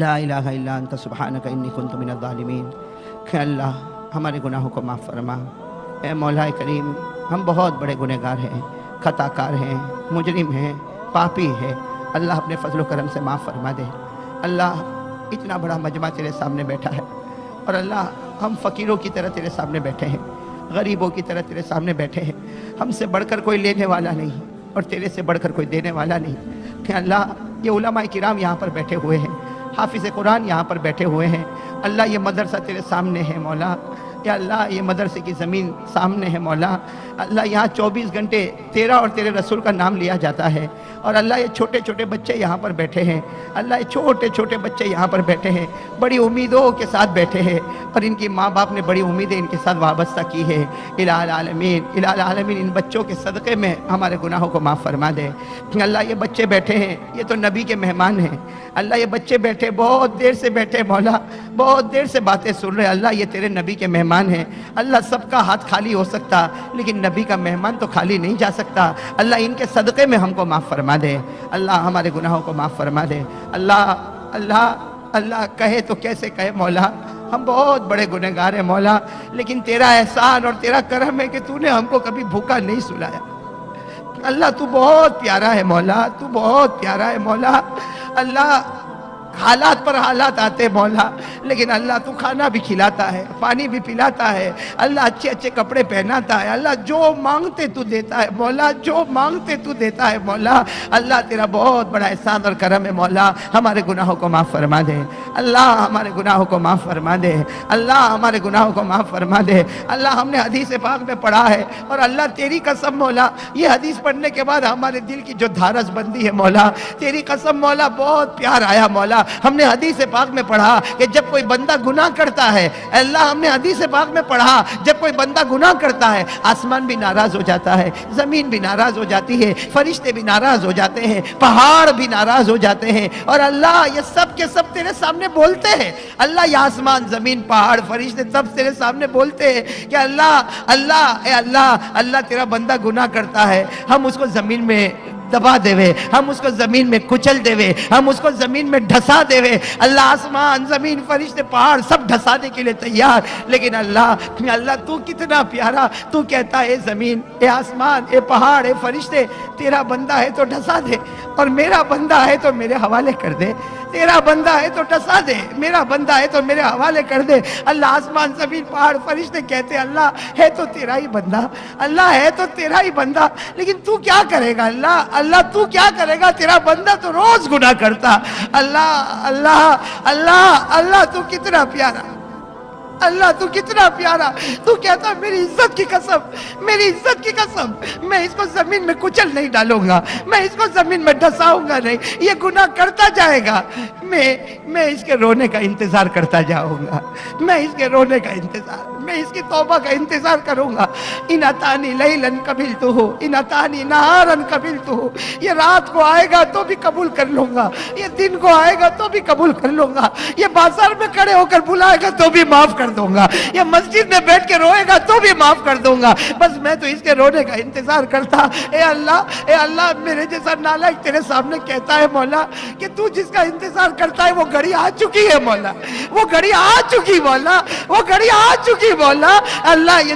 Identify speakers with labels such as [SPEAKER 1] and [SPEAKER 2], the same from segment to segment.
[SPEAKER 1] لا الہ الا انت سبحانک انی کنت من الظالمین۔ کہ اللہ ہمارے گناہوں کو معاف فرما۔ اے مولا کریم، ہم بہت بڑے گنہگار ہیں، خطا کار ہیں، مجرم ہیں، پاپی ہیں۔ اللہ اپنے فضل و کرم سے معاف فرما دے۔ اللہ اتنا بڑا مجمع تیرے سامنے بیٹھا ہے، اور اللہ ہم فقیروں کی طرح تیرے سامنے بیٹھے ہیں، غریبوں کی طرح تیرے سامنے بیٹھے ہیں۔ ہم سے بڑھ کر کوئی لینے والا نہیں، اور تیرے سے بڑھ کر کوئی دینے والا نہیں۔ کہ اللہ یہ علماء کرام یہاں پر بیٹھے ہوئے ہیں، حافظ قرآن یہاں پر بیٹھے ہوئے ہیں۔ اللہ یہ مدرسہ تیرے سامنے ہے مولا۔ یا اللہ یہ مدرسے کی زمین سامنے ہے مولا۔ اللہ یہاں 24 گھنٹے تیرا اور تیرے رسول کا نام لیا جاتا ہے، اور اللہ یہ چھوٹے چھوٹے بچے یہاں پر بیٹھے ہیں۔ اللہ یہ چھوٹے چھوٹے بچے یہاں پر بیٹھے ہیں، بڑی امیدوں کے ساتھ بیٹھے ہیں، اور ان کی ماں باپ نے بڑی امیدیں ان کے ساتھ وابستہ کی ہے۔ الہ العالمین، الہ العالمین، ان بچوں کے صدقے میں ہمارے گناہوں کو معاف فرما دے۔ اللہ یہ بچے بیٹھے ہیں، یہ تو نبی کے مہمان ہیں۔ اللہ یہ بچے بیٹھے، بہت دیر سے بیٹھے مولا، بہت دیر سے باتیں سن رہے۔ اللہ یہ تیرے نبی کے مہمان ہیں۔ اللہ سب کا ہاتھ خالی ہو سکتا، لیکن نبی کا مہمان تو خالی نہیں جا سکتا۔ اللہ ان کے صدقے میں ہم کو معاف فرما دے۔ اللہ ہمارے گناہوں کو معاف فرما دے۔ اللہ اللہ اللہ کہے تو کیسے کہے مولا، ہم بہت بڑے گنہگار ہیں مولا، لیکن تیرا احسان اور تیرا کرم ہے کہ تو نے ہم کو کبھی بھوکا نہیں سلایا۔ اللہ تو بہت پیارا ہے مولا، تو بہت پیارا ہے مولا۔ اللہ حالات پر حالات آتے مولا، لیکن اللہ تو کھانا بھی کھلاتا ہے، پانی بھی پلاتا ہے، اللہ اچھے اچھے کپڑے پہناتا ہے۔ اللہ جو مانگتے تو دیتا ہے مولا، جو مانگتے تو دیتا ہے مولا۔ اللہ تیرا بہت بڑا احسان اور کرم ہے مولا۔ ہمارے گناہوں کو معاف فرما دے اللہ، ہمارے گناہوں کو معاف فرما دے اللہ، ہمارے گناہوں کو معاف فرما دے اللہ۔ ہم نے حدیث پاک میں پڑھا ہے، اور اللہ تیری قسم مولا، یہ حدیث پڑھنے کے بعد ہمارے دل کی جو دھارس بندی ہے مولا، تیری قسم مولا، بہت پیار آیا مولا۔ ہم نے حدیث پاک میں پڑھا کہ جب کوئی بندہ گناہ کرتا ہے اللہ، ہم نے حدیث پاک میں پڑھا جب کوئی بندہ گناہ کرتا ہے آسمان بھی ناراض ہو جاتا ہے، زمین بھی ناراض ہو جاتی ہے، فرشتے بھی ناراض ہو جاتے ہیں، پہاڑ بھی ناراض ہو جاتے ہیں، اور اللہ یہ سب کے سب تیرے سامنے بولتے ہیں۔ اللہ یہ آسمان، زمین، پہاڑ، فرشتے سب تیرے سامنے بولتے ہیں کہ اللہ اللہ اے اللہ اللہ تیرا بندہ گناہ کرتا ہے، ہم اس کو زمین میں دبا دے وے، ہم اس کو زمین میں کچل دے وے، ہم اس کو زمین میں ڈھسا دے وے۔ اللہ آسمان، زمین، فرشتے، پہاڑ سب ڈھسانے کے لیے تیار، لیکن اللہ تو کتنا پیارا، تو کہتا ہے اے زمین، اے آسمان، اے پہاڑ، اے فرشتے، تیرا بندہ ہے تو ڈھسا دے، اور میرا بندہ ہے تو میرے حوالے کر دے۔ تیرا بندہ ہے تو ڈھسا دے، میرا بندہ ہے تو میرے حوالے کر دے۔ اللہ آسمان، زمین، پہاڑ، فرشتے کہتے اللہ ہے تو تیرا ہی بندہ، اللہ ہے تو تیرا ہی بندہ، لیکن تو کیا کرے گا اللہ تو کیا کرے گا، تیرا بندہ تو روز گناہ کرتا۔ اللہ تو کتنا پیارا، اللہ تو کتنا پیارا، تو کہتا میری عزت کی قسم، میری عزت کی قسم، میں اس کو زمین میں کچل نہیں ڈالوں گا، میں اس کو زمین میں ڈھساؤں گا نہیں، یہ گناہ کرتا جائے گا، میں اس کے رونے کا انتظار کرتا جاؤں گا، میں اس کے رونے کا انتظار، میں اس کی توبہ کا انتظار کروں گا۔ ان اتانی لیلن قبلتہ، ان اتانی نہارن قبلتہ، یہ رات کو آئے گا تو بھی قبول کر لوں گا، یہ دن کو آئے گا تو بھی قبول کر لوں گا، یہ بازار میں کھڑے ہو کر بلائے گا تو بھی معاف کر دوں گا، یہ مسجد میں بیٹھ کے روئے گا تو بھی معاف کر دوں گا، بس میں تو اس کے رونے کا انتظار کرتا۔ اے اللہ میرے جیسا نالائق تیرے سامنے کہتا ہے مولا کہ تو جس کا انتظار کرتا ہے وہ گھڑی آ چکی ہے مولا، وہ گھڑی آ چکی مولا، وہ گھڑی آ چکی مولا۔ اللہ یہ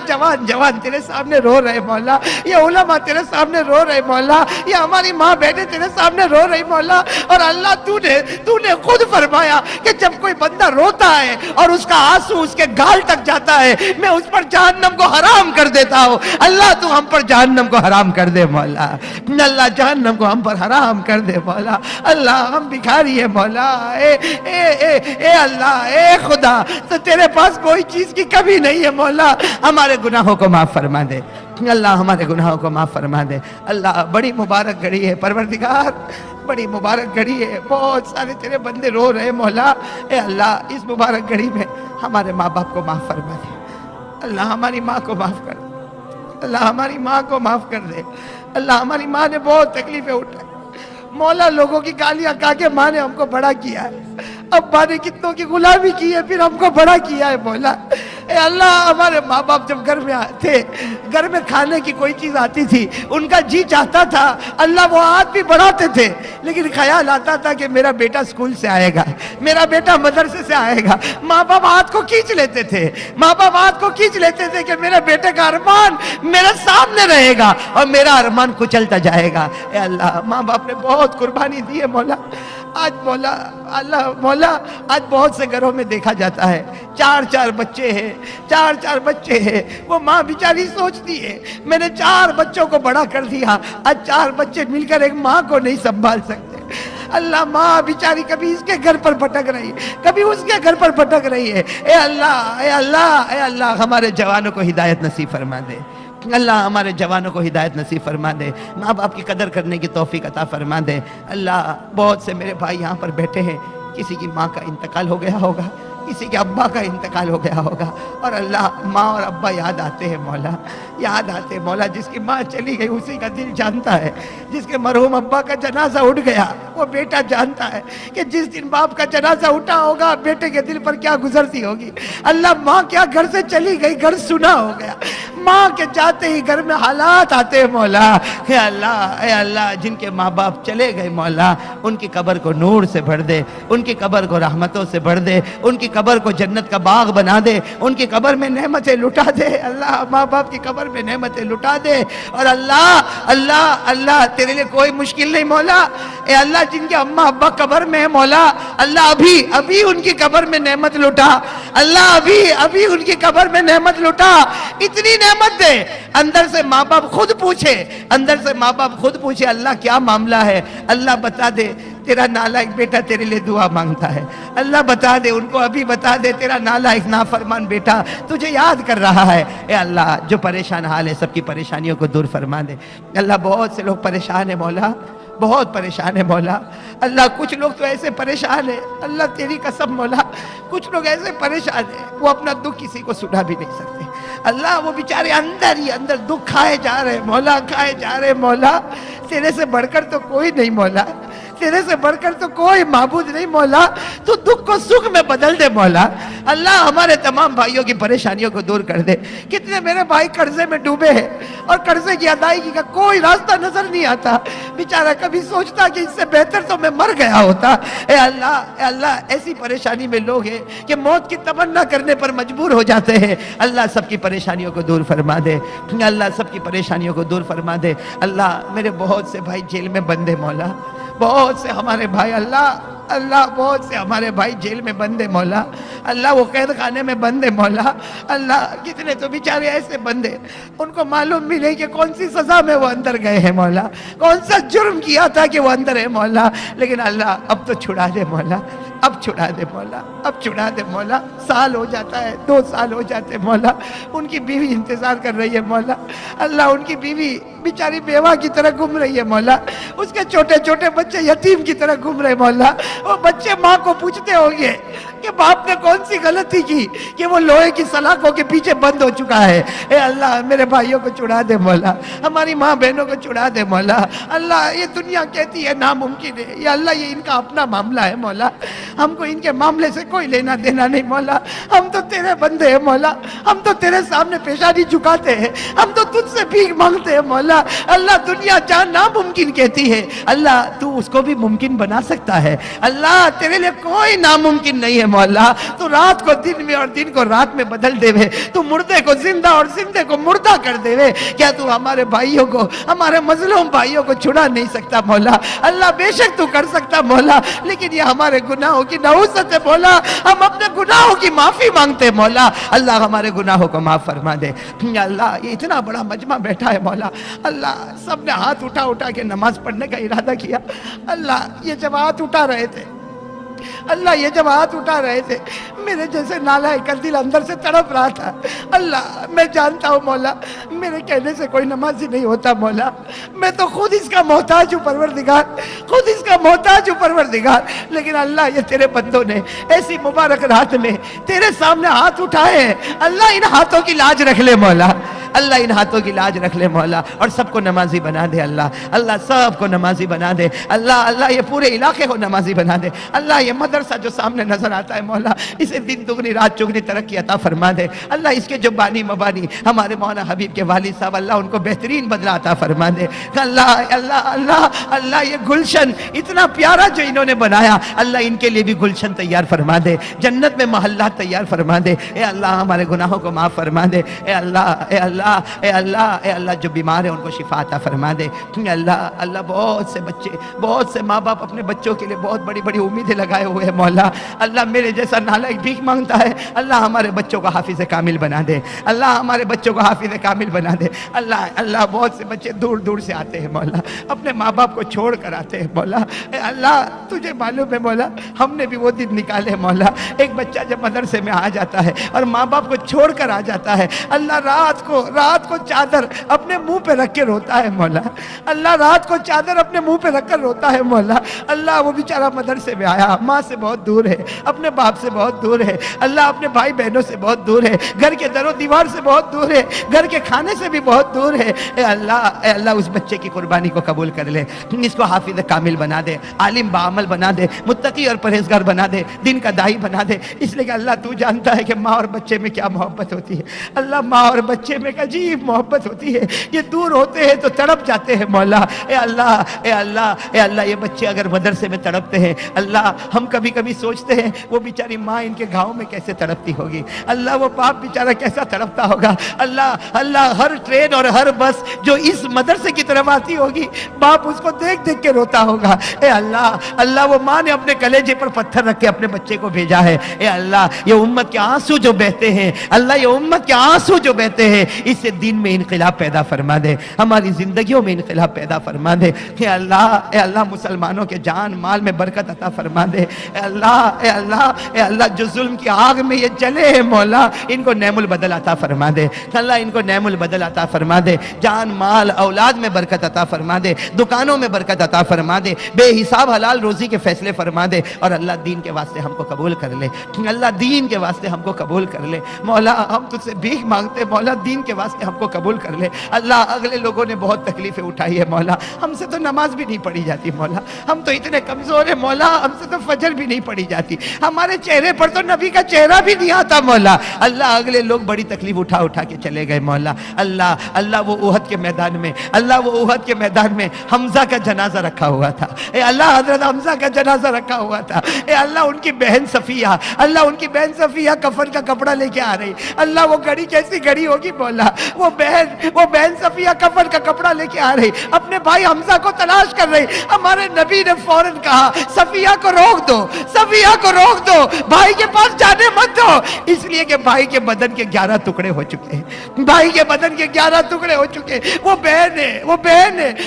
[SPEAKER 1] جوان تیرے سامنے رو رہے مولا، یہ علماء تیرے سامنے رو رہے مولا، یہ ہماری ماں بہنیں تیرے سامنے رو رہی مولا، اور اللہ تو نے خود فرمایا کہ جب کوئی بندہ روتا ہے اور اس کا آنسو اس کے گال تک جاتا ہے میں اس پر جہنم کو حرام کر دیتا ہوں۔ اللہ تو ہم پر جہنم کو حرام کر دے مولا، اللہ جہنم کو ہم پر حرام کر دے مولا۔ اللہ ہم بھکاری ہیں مولا، اے اللہ، اے خدا، تو تیرے پاس کوئی چیز کی کمی نہیں ہے مولا، ہمارے گناہوں کو معاف فرما دے اللہ، ہمارے گناہوں کو معاف فرما دے اللہ۔ بڑی مبارک گھڑی ہے پروردگار، بڑی مبارک گھڑی ہے، بہت سارے تیرے بندے رو رہے مولا۔ اے اللہ اس مبارک گھڑی میں ہمارے ماں باپ کو معاف فرما دے اللہ، ہماری ماں کو معاف کر دے اللہ، ہماری ماں کو معاف کر دے اللہ۔ ہماری ماں نے بہت تکلیفیں اٹھائی مولا، لوگوں کی گالیاں کہا کہ ماں نے ہم کو بڑا کیا ہے، اب ماں نے کتنوں کی غلامی کی ہے پھر ہم کو بڑا کیا ہے مولا۔ اے اللہ ہمارے ماں باپ جب گھر میں تھے، گھر میں کھانے کی کوئی چیز آتی تھی، ان کا جی چاہتا تھا اللہ وہ ہاتھ بھی بڑھاتے تھے، لیکن خیال آتا تھا کہ میرا بیٹا اسکول سے آئے گا، میرا بیٹا مدرسے سے آئے گا، ماں باپ ہاتھ کو کھینچ لیتے تھے، ماں باپ ہاتھ کو کھینچ لیتے تھے کہ میرے بیٹے کا ارمان میرے سامنے رہے گا اور میرا ارمان کچلتا جائے گا۔ اے اللہ ماں باپ نے بہت قربانی دی ہے مولا، آج مولا اللہ مولا آج بہت سے گھروں میں دیکھا جاتا ہے 4 بچے ہیں، 4 بچے ہیں، وہ ماں بیچاری سوچتی ہے میں نے 4 بچوں کو بڑا کر دیا، آج 4 بچے مل کر ایک ماں کو نہیں سنبھال سکتے۔ اللہ ماں بیچاری کبھی اس کے گھر پر بھٹک رہی ہے، کبھی اس کے گھر پر بھٹک رہی ہے۔ اے اللہ اے اللہ اے اللہ ہمارے جوانوں کو ہدایت نصیب فرما دے، اللہ ہمارے جوانوں کو ہدایت نصیب فرما دے، ماں باپ کی قدر کرنے کی توفیق عطا فرما دے۔ اللہ بہت سے میرے بھائی یہاں پر بیٹھے ہیں، کسی کی ماں کا انتقال ہو گیا ہوگا، کسی کے ابا کا انتقال ہو گیا ہوگا، اور اللہ ماں اور ابا یاد آتے ہیں مولا، یاد آتے ہیں مولا۔ جس کی ماں چلی گئی اسی کا دل جانتا ہے، جس کے مرحوم ابا کا جنازہ اٹھ گیا وہ بیٹا جانتا ہے کہ جس دن باپ کا جنازہ اٹھا ہوگا بیٹے کے دل پر کیا گزرتی ہوگی۔ اللہ ماں کیا گھر سے چلی گئی، گھر سنا ہو گیا، ماں کے جاتے ہی گھر میں حالات آتے ہیں مولا۔ اے اللہ جن کے ماں باپ چلے گئے مولا ان کی قبر کو نور سے بھر دے، ان کی قبر کو رحمتوں سے بھر دے، ان کی قبر کو جنت کا باغ بنا دے، ان کی قبر میں نعمتیں لٹا دے۔ اللہ ماں باپ کی قبر میں نعمتیں لٹا دے، اور اللہ تیرے لیے کوئی مشکل نہیں مولا۔ اے اللہ جن کے اماں ابا قبر میں ہیں مولا، اللہ ابھی ان کی قبر میں نعمت لٹا، اللہ ابھی ان کی قبر میں نعمت لٹا، اتنی نعمت دے اندر سے ماں باپ خود پوچھے اللہ کیا معاملہ ہے، اللہ بتا دے تیرا نالائق بیٹا تیرے لیے دعا مانگتا ہے، اللہ بتا دے ان کو، ابھی بتا دے تیرا نالائق نافرمان بیٹا تجھے یاد کر رہا ہے۔ اے اللہ جو پریشان حال ہے سب کی پریشانیوں کو دور فرما دے۔ اللہ بہت سے لوگ پریشان ہیں مولا، بہت پریشان ہے مولا۔ اللہ کچھ لوگ تو ایسے پریشان ہیں اللہ تیری قسم مولا، کچھ لوگ ایسے پریشان ہیں وہ اپنا دکھ کسی کو سنا بھی نہیں سکتے۔ اللہ وہ بیچارے اندر ہی اندر دکھ کھائے جا رہے مولا، کھائے جا رہے مولا۔ تیرے سے بڑھ کر تو کوئی نہیں مولا، تیرے سے بڑھ کر تو کوئی معبود نہیں مولا، تو دکھ کو سکھ میں بدل دے مولا۔ اللہ ہمارے تمام بھائیوں کی پریشانیوں کو دور کر دے۔ کتنے میرے بھائی قرضے میں ڈوبے ہیں اور قرضے کی ادائیگی کا کوئی راستہ نظر نہیں آتا، بیچارہ کبھی سوچتا کہ اس سے بہتر تو میں مر گیا ہوتا۔ اے اللہ ایسی پریشانی میں لوگ ہیں کہ موت کی تمنا کرنے پر مجبور ہو جاتے ہیں۔ اللہ سب کی پریشانیوں کو دور فرما دے، اللہ سب کی پریشانیوں کو دور فرما دے۔ اللہ میرے بہت سے بھائی جیل میں بند ہیں مولا، بہت سے ہمارے بھائی اللہ بہت سے ہمارے بھائی جیل میں بند ہیں مولا، اللہ وہ قید خانے میں بند ہیں مولا۔ اللہ کتنے تو بیچارے ایسے بند ہیں ان کو معلوم بھی نہیں کہ کون سی سزا میں وہ اندر گئے ہیں مولا، کون سا جرم کیا تھا کہ وہ اندر ہے مولا، لیکن اللہ اب تو چھڑا دے مولا، اب چھڑا دے مولا، اب چھڑا دے مولا۔ سال ہو جاتا ہے، 2 سال ہو جاتے مولا، ان کی بیوی انتظار کر رہی ہے مولا۔ اللہ ان کی بیوی بیچاری بیوہ کی طرح گھوم رہی ہے مولا، اس کے چھوٹے بچے یتیم کی طرح گھوم رہے مولا۔ وہ بچے ماں کو پوچھتے ہوں گے کہ باپ نے کون سی غلطی کی کہ وہ لوہے کی سلاخوں کے پیچھے بند ہو چکا ہے۔ اے اللہ میرے بھائیوں کو چھڑا دے مولا، ہماری ماں بہنوں کو چھڑا دے مولا۔ اللہ یہ دنیا کہتی ہے ناممکن ہے، یا اللہ یہ ان کا اپنا معاملہ ہے مولا، ہم کو ان کے معاملے سے کوئی لینا دینا نہیں مولا، ہم تو تیرے بندے ہیں مولا، ہم تو تیرے سامنے پیشانی جھکاتے ہیں، ہم تو تجھ سے بھیک مانگتے ہیں مولا۔ اللہ دنیا جہاں ناممکن کہتی ہے اللہ تو اس کو بھی ممکن بنا سکتا ہے۔ اللہ تیرے لیے کوئی ناممکن نہیں ہے مولا، تو رات کو دن میں اور دن کو رات میں بدل دے وے، تو مردے کو زندہ اور زندے کو مردہ کر دے وے، کیا تو ہمارے بھائیوں کو، ہمارے مظلوم بھائیوں کو چھڑا نہیں سکتا مولا؟ اللہ بے شک تو کر سکتا مولا، لیکن یہ ہمارے گناہوں کی نحوست ہے مولا، ہم اپنے گناہوں کی معافی مانگتے مولا۔ اللہ ہمارے گناہوں کو معاف فرما دے۔ یا اللہ یہ اتنا بڑا مجمع بیٹھا ہے مولا، اللہ سب نے ہاتھ اٹھا کے نماز پڑھنے کا ارادہ کیا۔ اللہ یہ جب ہاتھ اٹھا رہے تھے، اللہ یہ جب ہاتھ اٹھا رہے تھے میرے جیسے نالائق کا دل اندر سے تڑپ رہا تھا۔ اللہ میں جانتا ہوں مولا میرے کہنے سے کوئی نمازی نہیں ہوتا مولا، میں تو خود اس کا محتاج ہوں پروردگار، خود اس کا محتاج ہوں پروردگار، لیکن اللہ یہ تیرے بندوں نے ایسی مبارک رات میں تیرے سامنے ہاتھ اٹھائے ہیں، اللہ ان ہاتھوں کی لاج رکھ لے مولا، اللہ ان ہاتھوں کی لاج رکھ لے مولا، اور سب کو نمازی بنا دے اللہ، اللہ سب کو نمازی بنا دے اللہ، اللہ یہ پورے علاقے کو نمازی بنا دے اللہ، یہ مدرسہ جو سامنے نظر آتا ہے مولا، اسے دن دگنی رات چگنی ترقی عطا فرما دے اللہ، اس کے جو بانی مبانی ہمارے مولانا حبیب کے والد صاحب، اللہ ان کو بہترین بدلہ عطا فرما دے اللہ، اللہ اللہ اللہ، یہ گلشن اتنا پیارا جو انہوں نے بنایا اللہ، ان کے لیے بھی گلشن تیار فرما دے، جنت میں محلات تیار فرما دے اے اللہ، ہمارے گناہوں کو معاف فرما دے اے اللہ، اے اللہ، اے اللہ، اے اللہ، جو بیمار ہیں ان کو شفا عطا فرما دے اے اللہ، اللہ بہت سے بچے، بہت سے ماں باپ اپنے بچوں کے لیے بہت بڑی بڑی امیدیں لگائے ہوئے ہیں مولا، اللہ میرے جیسا نالائق بھیک مانگتا ہے اللہ، ہمارے بچوں کو حافظ کامل بنا دے اللہ، ہمارے بچوں کو حافظ کامل بنا دے اللہ، اللہ بہت سے بچے دور دور سے آتے ہیں مولا، اپنے ماں باپ کو چھوڑ کر آتے ہیں مولا، اے اللہ تجھے معلوم ہے مولا، ہم نے بھی وہ دن نکالے مولا، ایک بچہ جب مدرسے میں آ جاتا ہے اور ماں باپ کو چھوڑ کر آ جاتا ہے اللہ، رات کو چادر اپنے منہ پہ رکھ کے روتا ہے مولا، اللہ رات کو چادر اپنے منہ پہ رکھ کر روتا ہے مولا، اللہ وہ بیچارہ مدرسے میں آیا، ماں سے بہت دور ہے، اپنے باپ سے بہت دور ہے اللہ، اپنے بھائی بہنوں سے بہت دور ہے، گھر کے در و دیوار سے بہت دور ہے، گھر کے کھانے سے بھی بہت دور ہے اے اللہ اس بچے کی قربانی کو قبول کر لے، اس کو حافظ کامل بنا دے، عالم بعمل بنا دے، متقی اور پرہیزگار بنا دے، دین کا داعی بنا دے، اس لیے کہ اللہ تو جانتا ہے کہ ماں اور بچے میں کیا محبت ہوتی ہے اللہ، ماں اور بچے میں عجیب محبت ہوتی ہے، یہ دور ہوتے ہیں تو تڑپ جاتے ہیں مولا، اے اللہ اے اللہ اے اللہ، یہ بچے اگر مدرسے میں تڑپتے ہیں اللہ، ہم کبھی کبھی سوچتے ہیں وہ بیچاری ماں ان کے گاؤں میں کیسے تڑپتی ہوگی اللہ، وہ باپ بیچارہ کیسا تڑپتا ہوگا اللہ، اللہ ہر ٹرین اور ہر بس جو اس مدرسے کی طرف آتی ہوگی باپ اس کو دیکھ دیکھ کے روتا ہوگا اے اللہ، اللہ وہ ماں نے اپنے کلیجے پر پتھر رکھ کے اپنے بچے کو بھیجا ہے اے اللہ، یہ امت کے آنسو جو بہتے ہیں اللہ، یہ امت کے آنسو جو بہتے ہیں اس سے دین میں انقلاب پیدا فرما دے، ہماری زندگیوں میں انقلاب پیدا فرما دے اے اللہ مسلمانوں کے جان مال میں برکت عطا فرما دے اے اللہ جو ظلم کی آگ میں یہ جلے ہیں مولا، ان کو نعم البدل عطا فرما دے اللہ، ان کو نعم البدل عطا فرما دے، جان مال اولاد میں برکت عطا فرما دے، دکانوں میں برکت عطا فرما دے، بے حساب حلال روزی کے فیصلے فرما دے، اور اللہ دین کے واسطے ہم کو قبول کر لے اللہ، دین کے واسطے ہم کو قبول کر لے مولا، ہم تجھ سے بھیک مانگتے مولا، دین کے واسطے ہم کو قبول کر لے اللہ، اگلے لوگوں نے بہت تکلیفیں اٹھائی ہے مولا، ہم سے تو نماز بھی نہیں پڑھی جاتی مولا، ہم تو اتنے کمزور ہیں مولا، ہم سے تو فجر بھی نہیں پڑھی جاتی، ہمارے چہرے پر تو نبی کا چہرہ بھی نہیں آتا مولا، اللہ اگلے لوگ بڑی تکلیف اٹھا کے چلے گئے مولا، اللہ وہ احد کے میدان میں، اللہ وہ احد کے میدان میں حمزہ کا جنازہ رکھا ہوا تھا اے اللہ، حضرت حمزہ کا جنازہ رکھا ہوا تھا اے اللہ، ان کی بہن صفیہ، اللہ ان کی بہن صفیہ کفن کا کپڑا لے کے آ رہی، اللہ وہ گھڑی کیسی گھڑی ہوگی مولا، وہ بہن صفیہ کفن کا کپڑا لے کے آ رہی، اپنے بھائی حمزہ کو تلاش کر رہی، ہمارے نبی نے فوراً کہا صفیہ کو روک دو، صفیہ کو روک دو، بھائی کے پاس جانے مت دو، اس لیے کہ بھائی کے بدن کے 11 ٹکڑے ہو چکے ہیں، بھائی کے بدن کے 11 ٹکڑے ہو چکے، وہ بہن ہے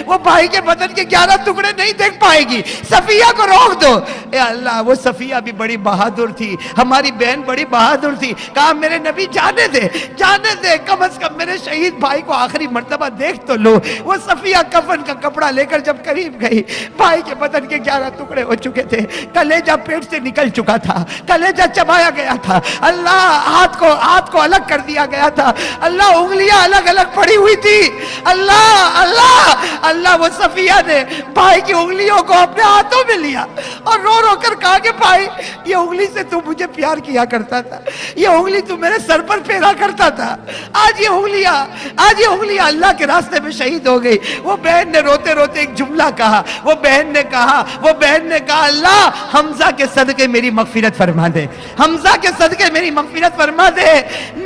[SPEAKER 1] وہ بھائی کے بدن کے 11 ٹکڑے نہیں دیکھ پائے گی، صفیہ کو روک دو اے اللہ، وہ صفیہ بھی بڑی بہادر تھی، ہماری بہن بڑی بہادر تھی، کہا میرے نبی جانے دے، کم از کم میرے شہید بھائی کو آخری مرتبہ دیکھ تو لو، وہ صفیہ کفن کا کپڑا لے کر جب قریب گئی، بھائی کے بدن کے 11 ٹکڑے ہو چکے تھے، کلیجہ پیٹ سے نکل چکا تھا، کلیجہ چبایا گیا تھا، اللہ ہاتھ کو الگ کر دیا گیا تھا، اللہ انگلیاں الگ الگ پڑی ہوئی تھی، اللہ وہ صفیہ نے بھائی کی انگلیوں کو اپنے ہاتھوں میں لیا اور رو رو کر کہا کہ بھائی یہ انگلی سے تو مجھے پیار کیا کرتا تھا، یہ انگلی تو میرے سر پر پھیرا کرتا تھا، آج یہ انگلیاں اللہ کے راستے میں شہید ہو گئی۔ وہ بہن نے روتے روتے ایک جملہ کہا، وہ بہن نے کہا اللہ حمزہ کے صدقے میری مغفرت فرما دے، حمزہ کے صدقے میری مغفرت فرما دے۔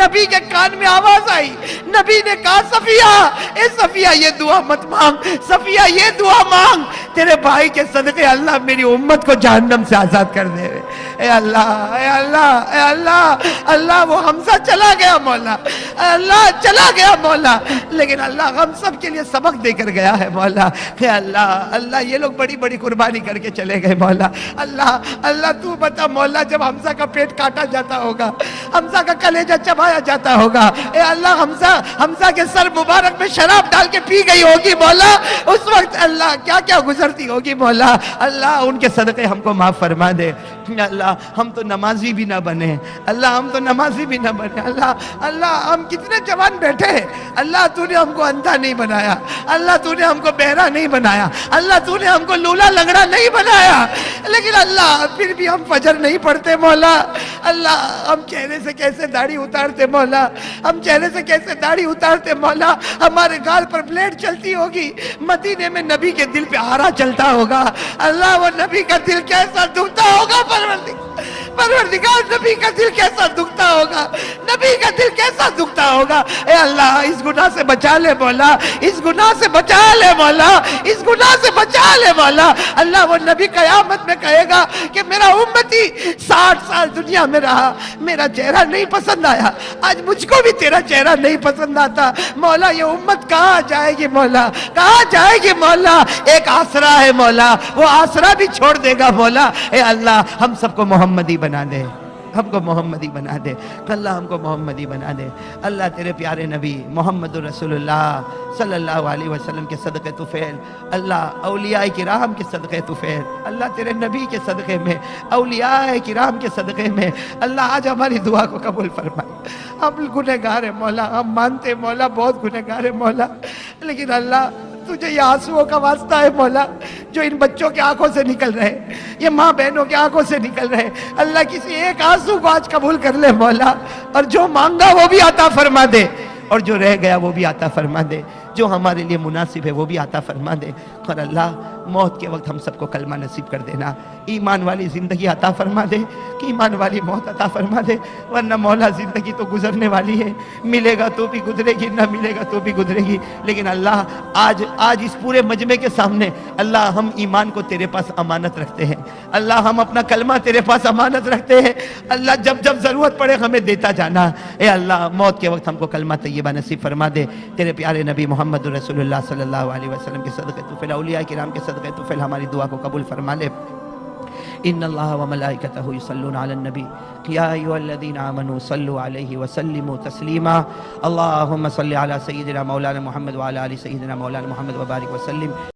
[SPEAKER 1] نبی کے کان میں آواز آئی، نبی نے کہا صفیہ یہ دعا مت مانگ، صفیہ یہ دعا مانگ، تیرے بھائی کے صدقے اللہ میری امت کو جہنم سے آزاد کر دے۔ اے اللہ وہ حمزہ چلا گیا مولا، اللہ چلا گیا مولا، لیکن اللہ ہم سب کے لیے سبق دے کر گیا ہے مولا۔ اے اللہ یہ لوگ بڑی بڑی قربانی کر کے چلے گئے مولا۔ اللہ تو بتا مولا، جب حمزہ کا پیٹ کاٹا جاتا ہوگا، حمزہ کا کلیجہ چبایا جاتا ہوگا، اے اللہ حمزہ کے سر مبارک میں شراب ڈال کے پی گئی ہوگی مولا، اس وقت اللہ کیا کیا گزرتی ہوگی مولا۔ اللہ ان کے صدقے ہم کو معاف فرما دے۔ یا اللہ ہم تو نمازی بھی نہ بنے، اللہ ہم تو نمازی بھی نہ بنے، اللہ ہم کتنے جوان بیٹھے ہیں، اللہ تو نے ہم کو اندھا نہیں بنایا، اللہ تو نے ہم کو بہرا نہیں بنایا، اللہ تو نے ہم کو لولا لنگڑا نہیں بنایا، لیکن اللہ پھر بھی ہم فجر نہیں پڑھتے مولا، اللہ ہم چہرے سے کیسے داڑھی اتارتے مولا، ہم چہرے سے کیسے داڑھی اتارتے مولا، ہمارے گال پر بلیڈ چلتی ہوگی، مدینے میں نبی کے دل پہ آرا چلتا ہوگا، اللہ وہ نبی کا دل کیسا دکھتا ہوگا، پروردگار نبی کا دل کیسا دکھتا ہوگا، نبی کا دل کیسا دکھتا ہوگا، اے اللہ اس گناہ سے بچا لے مولا، اس گناہ سے بچا لے مولا، اس گناہ سے بچا لے مولا، اللہ وہ نبی قیامت میں کہے گا کہ میرا امتی 60 سال دنیا میں رہا، میرا چہرہ نہیں پسند آیا، آج مجھ کو بھی تیرا چہرہ نہیں پسند آتا، مولا یہ امت کہاں جائے گی مولا، کہاں جائے گی مولا، ایک آسرا ہے مولا، وہ آسرا بھی چھوڑ دے گا مولا، اے اللہ ہم سب کو محمدی بنا دے، ہم کو محمدی بنا دے، اللہ ہم کو محمدی بنا دے، اللہ تیرے پیارے نبی محمد رسول اللہ صلی اللہ علیہ وسلم کے صدقے طفیل، اللہ اولیاء کرام کے صدقے طفیل، اللہ تیرے نبی کے صدقے میں، اولیاء کرام کے صدقے میں، اللہ آج ہماری دعا کو قبول فرمائے، ہم گنہگار ہیں مولا، ہم مانتے ہیں مولا بہت گنہگار ہیں مولا، لیکن اللہ تجھے یہ آنسوؤں کا واسطہ ہے مولا جو ان بچوں کے آنکھوں سے نکل رہے، یہ ماں بہنوں کے آنکھوں سے نکل رہے، اللہ کسی ایک آنسو کو آج قبول کر لے مولا، اور جو مانگا وہ بھی عطا فرما دے، اور جو رہ گیا وہ بھی عطا فرما دے، جو ہمارے لیے مناسب ہے وہ بھی عطا فرما دے، اور اللہ موت کے وقت ہم سب کو کلمہ نصیب کر دینا، ایمان والی زندگی عطا فرما دے کہ ایمان والی موت عطا فرما دے، ورنہ مولا زندگی تو گزرنے والی ہے، ملے گا تو بھی گزرے گی، نہ ملے گا تو بھی گزرے گی، لیکن اللہ آج اس پورے مجمع کے سامنے اللہ ہم ایمان کو تیرے پاس امانت رکھتے ہیں، اللہ ہم اپنا کلمہ تیرے پاس امانت رکھتے ہیں، اللہ جب ضرورت پڑے ہمیں دیتا جانا، اے اللہ موت کے وقت ہم کو کلمہ طیبہ نصیب فرما دے، تیرے پیارے نبی محمد رسول اللہ صلی اللہ علیہ وسلم کے صدقے طفیل، اولیاء کرام کے صدقے طفیل ہماری دعا کو قبول فرما لے۔ ان اللہ وملائکتہ یصلون علی النبی یا ایھا الذین آمنوا صلوا علیہ وسلموا تسلیما اللہم صل علی سیدنا مولانا محمد وعلی آل سیدنا مولانا محمد وبارک وسلم۔